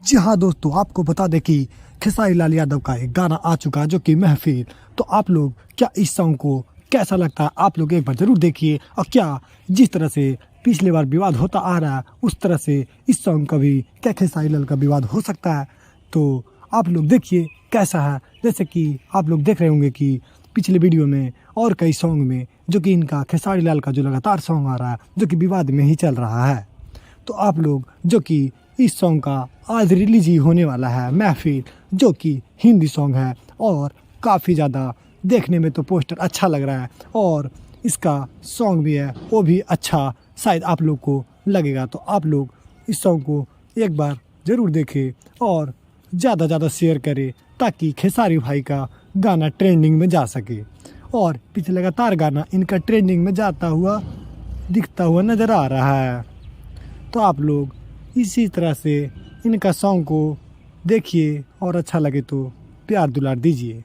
जी हाँ दोस्तों, आपको बता दें कि खेसारी लाल यादव का एक गाना आ चुका है जो कि महफिल। तो आप लोग क्या इस सॉन्ग को कैसा लगता है, आप लोग एक बार ज़रूर देखिए। और क्या जिस तरह से पिछले बार विवाद होता आ रहा है उस तरह से इस सॉन्ग का भी क्या खेसारी लाल का विवाद हो सकता है। तो आप लोग देखिए कैसा है। जैसे कि आप लोग देख रहे होंगे कि पिछले वीडियो में और कई सॉन्ग में जो कि इनका खेसारी लाल का जो लगातार सॉन्ग आ रहा है जो कि विवाद में ही चल रहा है। तो आप लोग जो कि इस सॉन्ग का आज रिलीज ही होने वाला है महफिल, जो कि हिंदी सॉन्ग है और काफ़ी ज़्यादा देखने में तो पोस्टर अच्छा लग रहा है और इसका सॉन्ग भी है वो भी अच्छा शायद आप लोग को लगेगा। तो आप लोग इस सॉन्ग को एक बार ज़रूर देखें और ज़्यादा शेयर करें ताकि खेसारी भाई का गाना ट्रेंडिंग में जा सके। और पीछे लगातार गाना इनका ट्रेंडिंग में जाता हुआ दिखता हुआ नज़र आ रहा है। तो आप लोग इसी तरह से इनका सॉन्ग को देखिए और अच्छा लगे तो प्यार दुलार दीजिए।